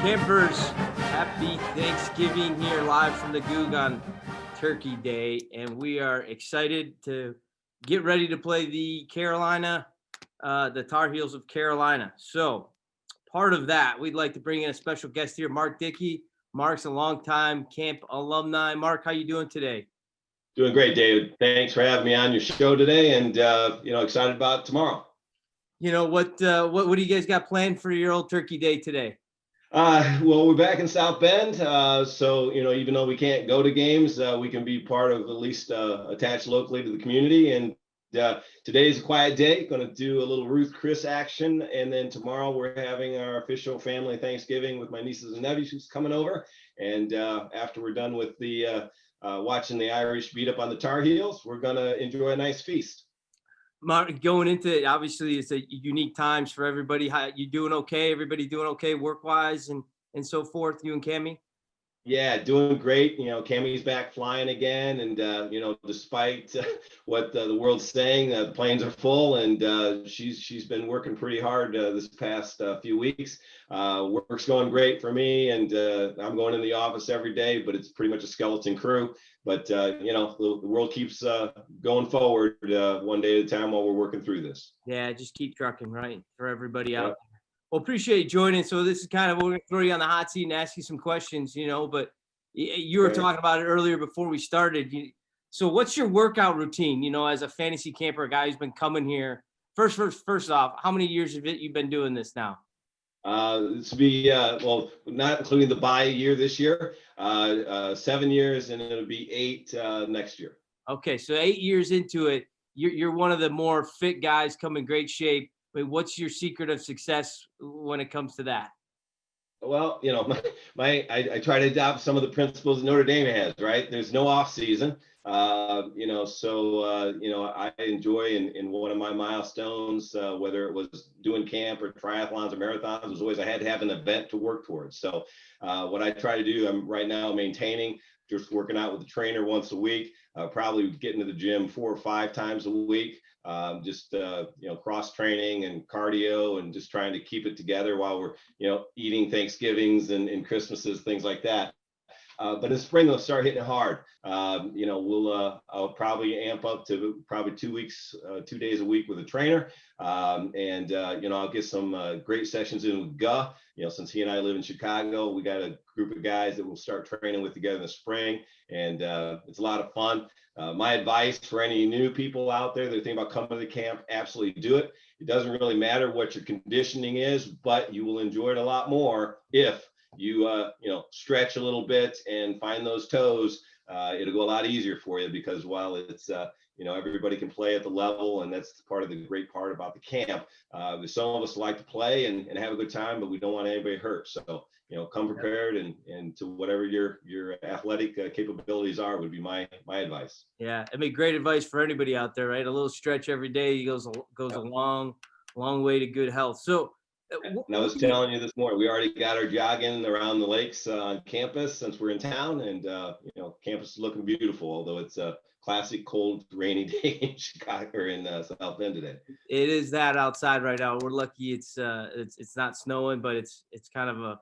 Campers, happy Thanksgiving here live from the Goog on Turkey Day, and we are excited to get ready to play the Tar Heels of Carolina. So part of that, we'd like to bring in a special guest here, Mark Dickey. Mark's a longtime Camp Alumni. Mark, how you doing today? Doing great, David. Thanks for having me on your show today, and excited about tomorrow. What do you guys got planned for your old Turkey Day today? Well, we're back in South Bend, so even though we can't go to games, we can be part of at least attached locally to the community. And today's a quiet day. Going to do a little Ruth Chris action, and then tomorrow we're having our official family Thanksgiving with my nieces and nephews who's coming over. And after we're done with the watching the Irish beat up on the Tar Heels, we're going to enjoy a nice feast. Mark, going into it, obviously it's a unique times for everybody. How you doing? Okay, everybody doing okay work-wise and so forth. You and Cammy? Yeah, doing great. Cammy's back flying again, and despite what the world's saying, the planes are full, and she's been working pretty hard this past few weeks. Work's going great for me, and I'm going in the office every day, but it's pretty much a skeleton crew. But the world keeps going forward one day at a time while we're working through this. Yeah, just keep trucking, right, for everybody out there. Well, appreciate you joining. So this is kind of, we're going to throw you on the hot seat and ask you some questions, but you were talking about it earlier before we started. So what's your workout routine, as a fantasy camper, a guy who's been coming here? First off, how many years have you been doing this now? This will be, not including the bye year this year, 7 years, and it'll be 8 next year. Okay, so 8 years into it, you're one of the more fit guys, come in great shape. I mean, what's your secret of success when it comes to that? Well, I try to adopt some of the principles Notre Dame has, right? There's no off season. I enjoy in one of my milestones, whether it was doing camp or triathlons or marathons, was always I had to have an event to work towards. So what I try to do, I'm right now maintaining, just working out with the trainer once a week, probably getting to the gym 4 or 5 times a week. Cross training and cardio, and just trying to keep it together while we're, eating Thanksgivings and Christmases, things like that. But in spring, they'll start hitting it hard. I'll probably amp up to probably 2 days a week with a trainer. I'll get some great sessions in with Guh. Since he and I live in Chicago, we got a group of guys that we'll start training with together in the spring. And it's a lot of fun. My advice for any new people out there that think about coming to the camp, absolutely do it. It doesn't really matter what your conditioning is, but you will enjoy it a lot more if you stretch a little bit and find those toes. It'll go a lot easier for you, because while it's everybody can play at the level, and that's part of the great part about the camp. Some of us like to play and have a good time, but we don't want anybody hurt. So come prepared, and to whatever your athletic capabilities are would be my advice. Yeah, I mean, great advice for anybody out there, right? A little stretch every day goes a long way to good health. So. And I was telling you this morning, we already got our jogging around the lakes on campus since we're in town, and campus is looking beautiful, although it's a classic cold, rainy day in Chicago or in South Bend today. It is that outside right now. We're lucky it's not snowing, but it's kind of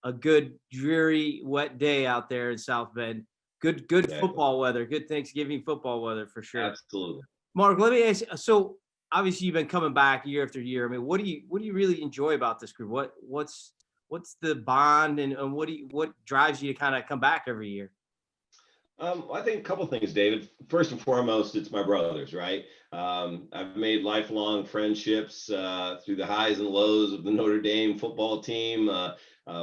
a good, dreary, wet day out there in South Bend. Good exactly. Football weather, good Thanksgiving football weather for sure. Absolutely. Mark, let me ask you, so obviously you've been coming back year after year. I mean, what do you really enjoy about this group? What's the bond, and what drives you to kind of come back every year? I think a couple of things, David. First and foremost, it's my brothers, right? I've made lifelong friendships through the highs and lows of the Notre Dame football team.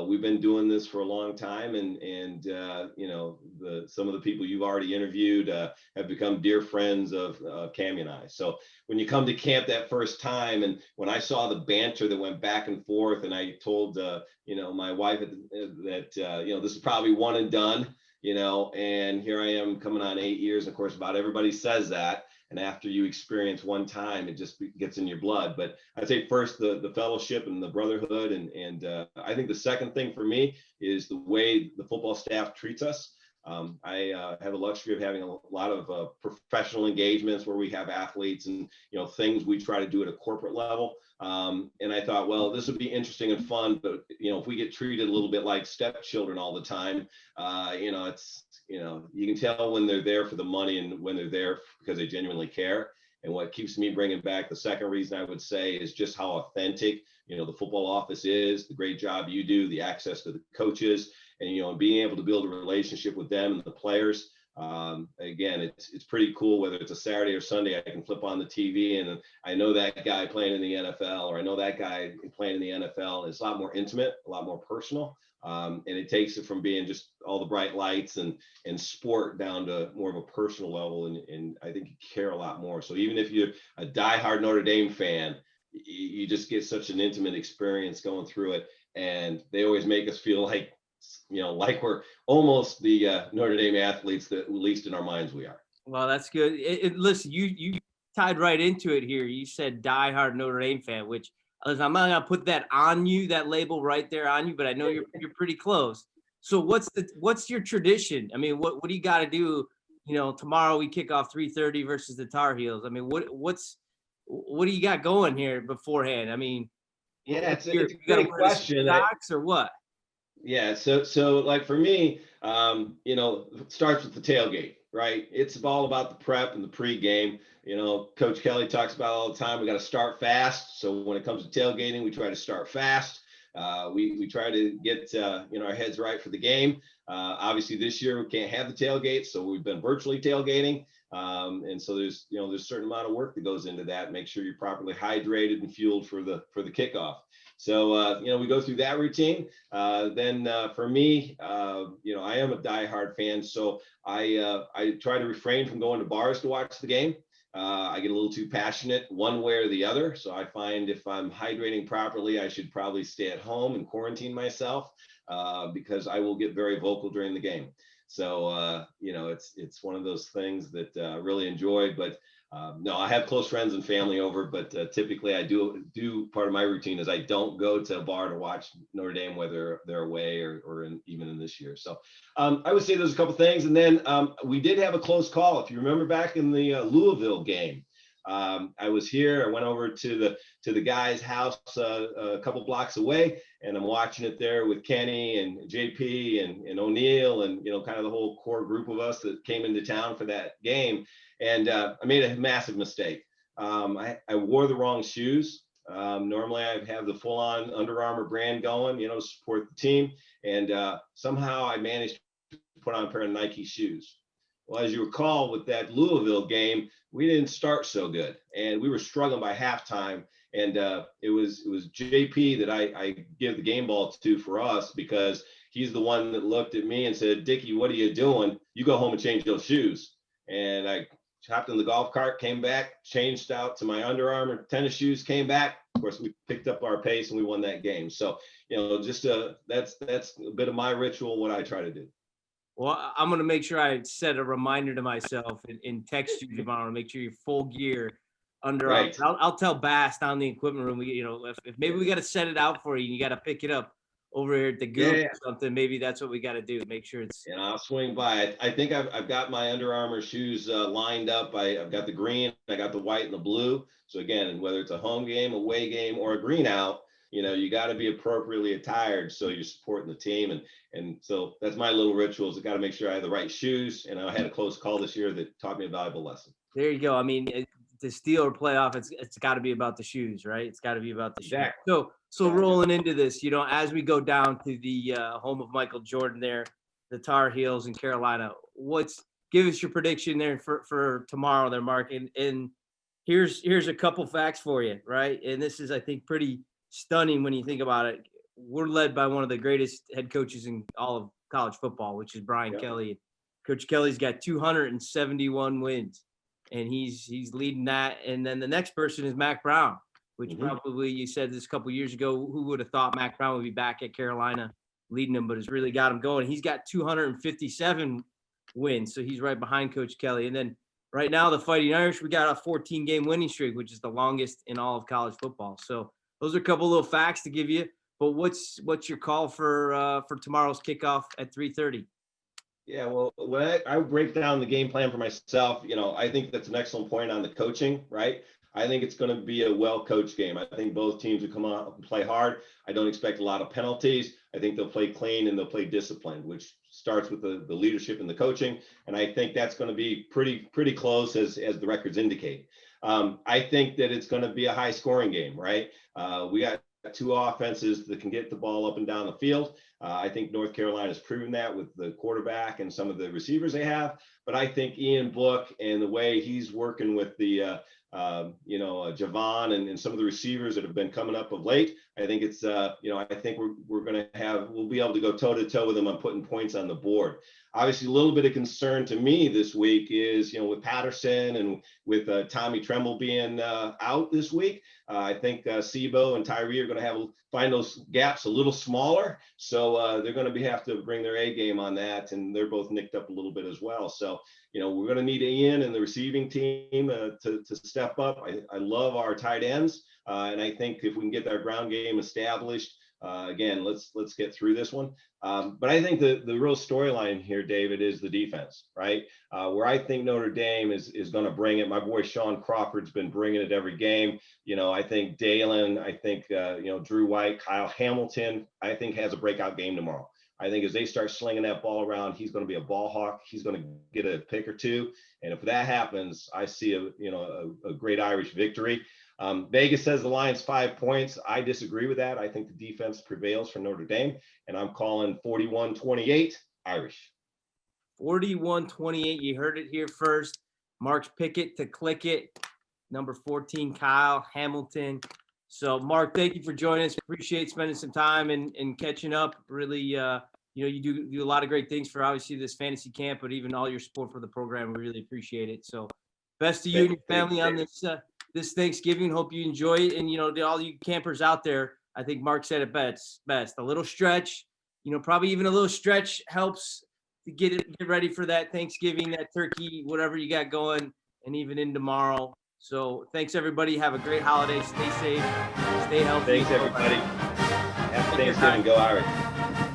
We've been doing this for a long time, and some of the people you've already interviewed have become dear friends of Cammy and I. So when you come to camp that first time, and when I saw the banter that went back and forth, and I told my wife that this is probably one and done. And here I am coming on 8 years. Of course, about everybody says that. And after you experience one time, it just gets in your blood. But I'd say first, the fellowship and the brotherhood. And I think the second thing for me is the way the football staff treats us. I have the luxury of having a lot of professional engagements where we have athletes and things we try to do at a corporate level. And I thought, well, this would be interesting and fun, but if we get treated a little bit like stepchildren all the time, it's you can tell when they're there for the money and when they're there because they genuinely care. And what keeps me bringing back, the second reason I would say, is just how authentic, the football office is, the great job you do, the access to the coaches, and, being able to build a relationship with them and the players. Again, it's pretty cool, whether it's a Saturday or Sunday, I can flip on the TV and I know that guy playing in the NFL, or I know that guy playing in the NFL. It's a lot more intimate, a lot more personal. And it takes it from being just all the bright lights and sport down to more of a personal level. And I think you care a lot more. So even if you're a diehard Notre Dame fan, you just get such an intimate experience going through it. And they always make us feel like, like we're almost the Notre Dame athletes that, at least in our minds, we are. Well, that's good. Listen, you tied right into it here. You said diehard Notre Dame fan, which I'm not gonna put that on you, that label right there on you, but I know you're pretty close. So what's your tradition? I mean, what do you got to do? Tomorrow we kick off 3:30 versus the Tar Heels. I mean, what do you got going here beforehand? I mean, yeah, it's a great question. Socks or what? Yeah, so like for me, it starts with the tailgate, right? It's all about the prep and the pregame. Coach Kelly talks about all the time. We got to start fast. So when it comes to tailgating, we try to start fast. We try to get our heads right for the game. Obviously, this year we can't have the tailgate, so we've been virtually tailgating. And so there's a certain amount of work that goes into that. Make sure you're properly hydrated and fueled for the kickoff. So, we go through that routine. Then for me, I am a diehard fan. So I try to refrain from going to bars to watch the game. I get a little too passionate one way or the other. So I find if I'm hydrating properly, I should probably stay at home and quarantine myself because I will get very vocal during the game. So, it's one of those things that I really enjoy, but no, I have close friends and family over, but typically I do part of my routine is I don't go to a bar to watch Notre Dame, whether they're away or even in this year. So I would say there's a couple things. And then we did have a close call. If you remember back in the Louisville game, I was here. I went over to the guy's house a couple blocks away, and I'm watching it there with Kenny and JP and O'Neill and kind of the whole core group of us that came into town for that game. And I made a massive mistake. I wore the wrong shoes. Normally I have the full-on Under Armour brand going, to support the team. And somehow I managed to put on a pair of Nike shoes. Well, as you recall, with that Louisville game, we didn't start so good, and we were struggling by halftime. And it was JP that I give the game ball to for us, because he's the one that looked at me and said, "Dickey, what are you doing? You go home and change those shoes." And I hopped in the golf cart, came back, changed out to my Under Armour tennis shoes, came back. Of course, we picked up our pace and we won that game. So, just that's a bit of my ritual, what I try to do. Well, I'm going to make sure I set a reminder to myself and text you tomorrow to make sure you're full gear under. Right. I'll tell Bass down in the equipment room. If maybe we got to set it out for you and you got to pick it up over here at the Goog or something. Maybe that's what we got to do. Make sure it's. And I'll swing by. I think I've got my Under Armour shoes lined up. I've got the green, I got the white and the blue. So again, whether it's a home game, away game, or a green out, you got to be appropriately attired so you're supporting the team. And so that's my little rituals. I got to make sure I have the right shoes. And I had a close call this year that taught me a valuable lesson. There you go. I mean, to steal or playoff, it's got to be about the shoes, right? It's got to be about the shoes. So rolling into this, as we go down to the home of Michael Jordan there, the Tar Heels in Carolina, give us your prediction there for tomorrow there, Mark. And here's a couple facts for you, right? And this is, I think, pretty stunning when you think about it. We're led by one of the greatest head coaches in all of college football, which is Brian Kelly. Coach Kelly's got 271 wins, and he's leading that. And then the next person is Mac Brown, which probably, you said this a couple of years ago, who would have thought Mac Brown would be back at Carolina leading them, but has really got him going. He's got 257 wins, so he's right behind Coach Kelly. And then right now, the Fighting Irish, we got a 14-game winning streak, which is the longest in all of college football. So those are a couple little facts to give you. But what's your call for tomorrow's kickoff at 3:30? Yeah, well, when I break down the game plan for myself, I think that's an excellent point on the coaching, right? I think it's going to be a well-coached game. I think both teams will come out and play hard. I don't expect a lot of penalties. I think they'll play clean and they'll play disciplined, which starts with the leadership and the coaching. And I think that's going to be pretty close as the records indicate. I think that it's going to be a high-scoring game, right? We got two offenses that can get the ball up and down the field. I think North Carolina has proven that with the quarterback and some of the receivers they have. But I think Ian Book and the way he's working with the Javon and some of the receivers that have been coming up of late, I think it's I think we'll be able to go toe to toe with them on putting points on the board. Obviously, a little bit of concern to me this week is with Patterson and with Tommy Tremble being out this week. I think Sebo and Tyree are going to find those gaps a little smaller. So they're going to have to bring their A game on that. And they're both nicked up a little bit as well. So, we're going to need Ian and the receiving team to step up. I love our tight ends. And I think if we can get our ground game established, again, let's get through this one. But I think the real storyline here, David, is the defense, right? Where I think Notre Dame is going to bring it. My boy Sean Crawford's been bringing it every game. I think Dalen, I think Drew White, Kyle Hamilton, I think has a breakout game tomorrow. I think as they start slinging that ball around, he's going to be a ball hawk. He's going to get a pick or two, and if that happens, I see a great Irish victory. Vegas says the Lions 5 points. I disagree with that. I think the defense prevails for Notre Dame, and I'm calling 41-28 Irish. 41-28. You heard it here first. Mark's pick it to click it. Number 14, Kyle Hamilton. So, Mark, thank you for joining us. Appreciate spending some time and catching up. Really, you do a lot of great things for obviously this fantasy camp, but even all your support for the program. We really appreciate it. So, best to you and your family on this Thanksgiving. Hope you enjoy it. And, to all you campers out there, I think Mark said it best. A little stretch, probably even a little stretch helps to get ready for that Thanksgiving, that turkey, whatever you got going, and even in tomorrow. So thanks, everybody. Have a great holiday. Stay safe. Stay healthy. Thanks, everybody. Happy Thanksgiving. Go Irish.